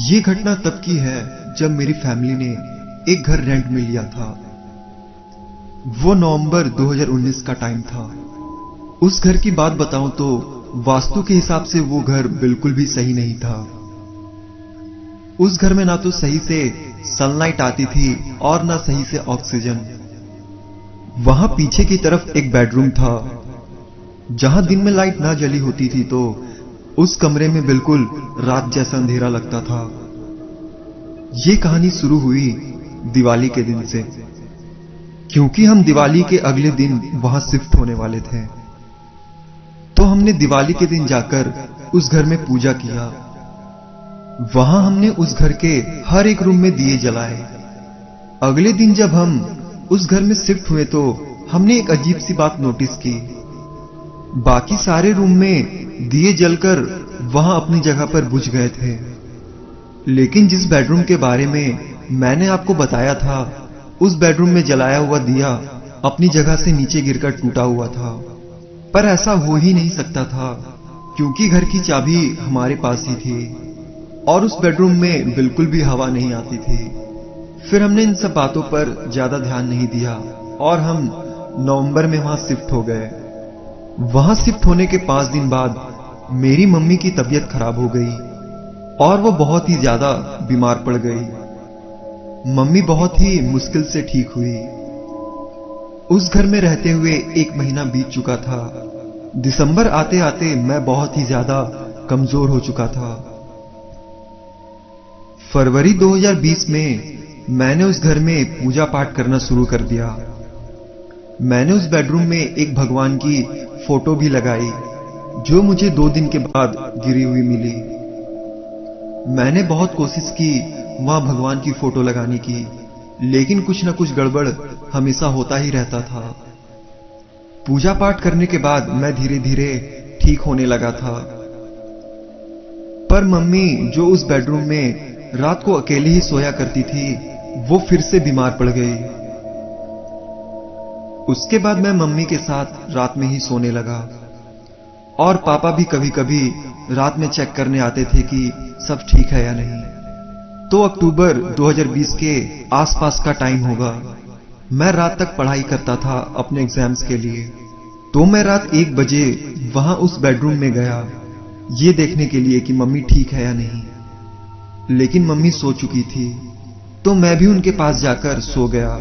ये घटना तब की है जब मेरी फैमिली ने एक घर रेंट में लिया था। वो नवंबर 2019 का टाइम था। उस घर की बात बताऊं तो वास्तु के हिसाब से वो घर बिल्कुल भी सही नहीं था। उस घर में ना तो सही से सनलाइट आती थी और ना सही से ऑक्सीजन। वहां पीछे की तरफ एक बेडरूम था। जहां दिन में लाइट ना जली होती थी तो उस कमरे में बिल्कुल रात जैसा अंधेरा लगता था। ये कहानी शुरू हुई दिवाली के दिन से, क्योंकि हम दिवाली के अगले दिन वहां शिफ्ट होने वाले थे। तो हमने दिवाली के दिन जाकर उस घर में पूजा किया। वहां हमने उस घर के हर एक रूम में दिए जलाए। अगले दिन जब हम उस घर में शिफ्ट हुए तो हमने एक अजीब सी बात नोटिस की। बाकी सारे रूम में दिए जलकर वहां अपनी जगह पर बुझ गए थे, लेकिन जिस बेडरूम के बारे में मैंने आपको बताया था, उस बेडरूम में जलाया हुआ दिया अपनी जगह से नीचे गिरकर टूटा हुआ था। पर ऐसा हो ही नहीं सकता था, क्योंकि घर की चाबी हमारे पास ही थी और उस बेडरूम में बिल्कुल भी हवा नहीं आती थी। फिर हमने इन सब बातों पर ज्यादा ध्यान नहीं दिया और हम नवंबर में वहां शिफ्ट हो गए। वहां शिफ्ट होने के 5 दिन बाद मेरी मम्मी की तबीयत खराब हो गई और वो बहुत ही ज्यादा बीमार पड़ गई। मम्मी बहुत ही मुश्किल से ठीक हुई। उस घर में रहते हुए 1 महीना बीत चुका था। दिसंबर आते आते मैं बहुत ही ज्यादा कमजोर हो चुका था। फरवरी 2020 में मैंने उस घर में पूजा पाठ करना शुरू कर दिया। मैंने उस बेडरूम में एक भगवान की फोटो भी लगाई, जो मुझे 2 दिन के बाद गिरी हुई मिली। मैंने बहुत कोशिश की वहां भगवान की फोटो लगाने की, लेकिन कुछ न कुछ गड़बड़ हमेशा होता ही रहता था। पूजा पाठ करने के बाद मैं धीरे धीरे ठीक होने लगा था। पर मम्मी, जो उस बेडरूम में रात को अकेले ही सोया करती थी, वो फिर से बीमार पड़ गई। उसके बाद मैं मम्मी के साथ रात में ही सोने लगा और पापा भी कभी कभी रात में चेक करने आते थे कि सब ठीक है या नहीं। तो अक्टूबर 2020 के आसपास का टाइम होगा। मैं रात तक पढ़ाई करता था अपने एग्जाम्स के लिए। तो मैं रात 1 बजे वहां उस बेडरूम में गया, ये देखने के लिए कि मम्मी ठीक है या नहीं। लेकिन मम्मी सो चुकी थी, तो मैं भी उनके पास जाकर सो गया।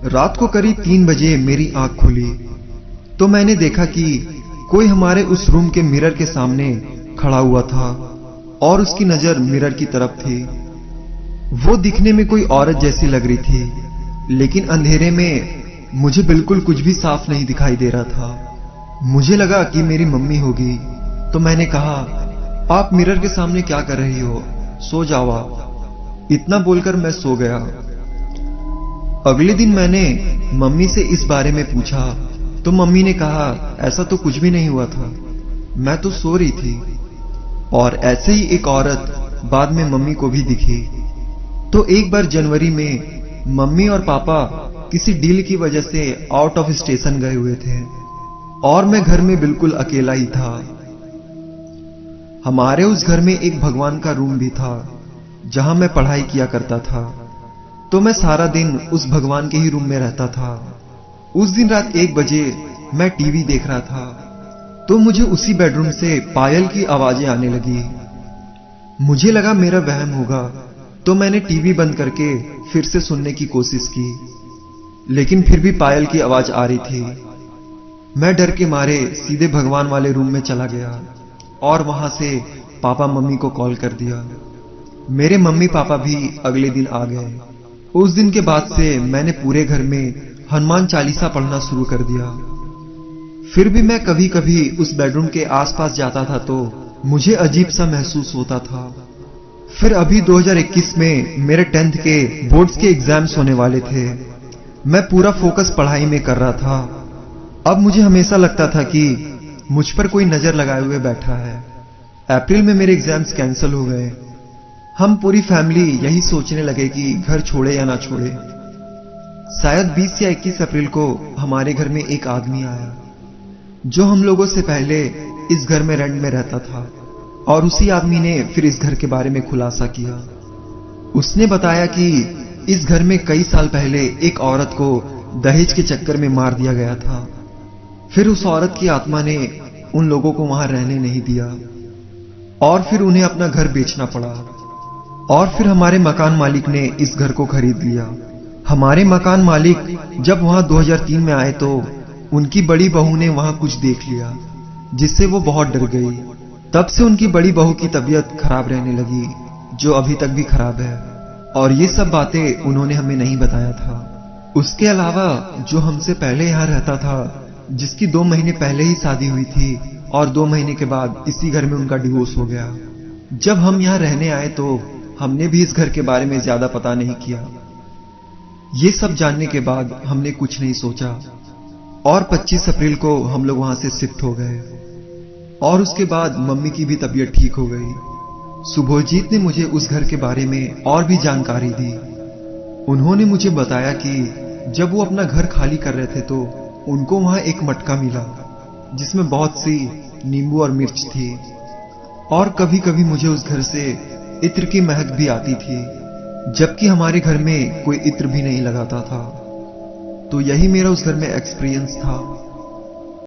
रात को करीब 3 बजे मेरी आंख खुली तो मैंने देखा कि कोई हमारे उस रूम के मिरर के सामने खड़ा हुआ था और उसकी नजर मिरर की तरफ थी। वो दिखने में कोई औरत जैसी लग रही थी, लेकिन अंधेरे में मुझे बिल्कुल कुछ भी साफ नहीं दिखाई दे रहा था। मुझे लगा कि मेरी मम्मी होगी, तो मैंने कहा, आप मिरर के सामने क्या कर रही हो, सो जाओ आप। इतना बोलकर मैं सो गया। अगले दिन मैंने मम्मी से इस बारे में पूछा तो मम्मी ने कहा, ऐसा तो कुछ भी नहीं हुआ था, मैं तो सो रही थी। और ऐसे ही एक औरत बाद में मम्मी को भी दिखी। तो एक बार जनवरी में मम्मी और पापा किसी डील की वजह से आउट ऑफ स्टेशन गए हुए थे और मैं घर में बिल्कुल अकेला ही था। हमारे उस घर में एक भगवान का रूम भी था जहां मैं पढ़ाई किया करता था। तो मैं सारा दिन उस भगवान के ही रूम में रहता था। उस दिन रात 1 बजे मैं टीवी देख रहा था, तो मुझे उसी बेडरूम से पायल की आवाजें आने लगी। मुझे लगा मेरा वहम होगा, तो मैंने टीवी बंद करके फिर से सुनने की कोशिश की, लेकिन फिर भी पायल की आवाज आ रही थी। मैं डर के मारे सीधे भगवान वाले रूम में चला गया और वहां से पापा मम्मी को कॉल कर दिया। मेरे मम्मी पापा भी अगले दिन आ गए। उस दिन के बाद से मैंने पूरे घर में हनुमान चालीसा पढ़ना शुरू कर दिया। फिर भी मैं कभी कभी उस बेडरूम के आसपास जाता था तो मुझे अजीब सा महसूस होता था। फिर अभी 2021 में मेरे 10th के बोर्ड्स के एग्जाम्स होने वाले थे। मैं पूरा फोकस पढ़ाई में कर रहा था। अब मुझे हमेशा लगता था कि मुझ पर कोई नजर लगाए हुए बैठा है। अप्रैल में मेरे एग्जाम्स कैंसिल हो गए। हम पूरी फैमिली यही सोचने लगे कि घर छोड़े या ना छोड़े। शायद 20 या 21 अप्रैल को हमारे घर में एक आदमी आया, जो हम लोगों से पहले इस घर में रेंट में रहता था। और उसी आदमी ने फिर इस घर के बारे में खुलासा किया। उसने बताया कि इस घर में कई साल पहले एक औरत को दहेज के चक्कर में मार दिया गया था। फिर उस औरत की आत्मा ने उन लोगों को वहां रहने नहीं दिया और फिर उन्हें अपना घर बेचना पड़ा। और फिर हमारे मकान मालिक ने इस घर को खरीद लिया। हमारे मकान मालिक जब वहां 2003 में आए तो उनकी बड़ी बहू ने वहां कुछ देख लिया, जिससे वो बहुत डर गई। तब से उनकी बड़ी बहू की तबीयत खराब रहने लगी, जो अभी तक भी खराब है। और ये सब बातें उन्होंने हमें नहीं बताया था। उसके अलावा जो हमसे पहले यहाँ रहता था, जिसकी 2 महीने पहले ही शादी हुई थी और 2 महीने के बाद इसी घर में उनका डिवोर्स हो गया। जब हम यहाँ रहने आए तो हमने भी इस घर के बारे में ज्यादा पता नहीं किया। ये सब जानने के बाद हमने कुछ नहीं सोचा और 25 अप्रैल को हम लोग वहां से शिफ्ट हो गए। और उसके बाद मम्मी की भी तबीयत ठीक हो गई। शुभजीत ने मुझे उस घर के बारे में और भी जानकारी दी। उन्होंने मुझे बताया कि जब वो अपना घर खाली कर रहे थे तो उनको वहां एक मटका मिला, जिसमें बहुत सी नींबू और मिर्च थी। और कभी कभी मुझे उस घर से इत्र की महक भी आती थी, जबकि हमारे घर में कोई इत्र भी नहीं लगाता था। तो यही मेरा उस घर में एक्सपीरियंस था।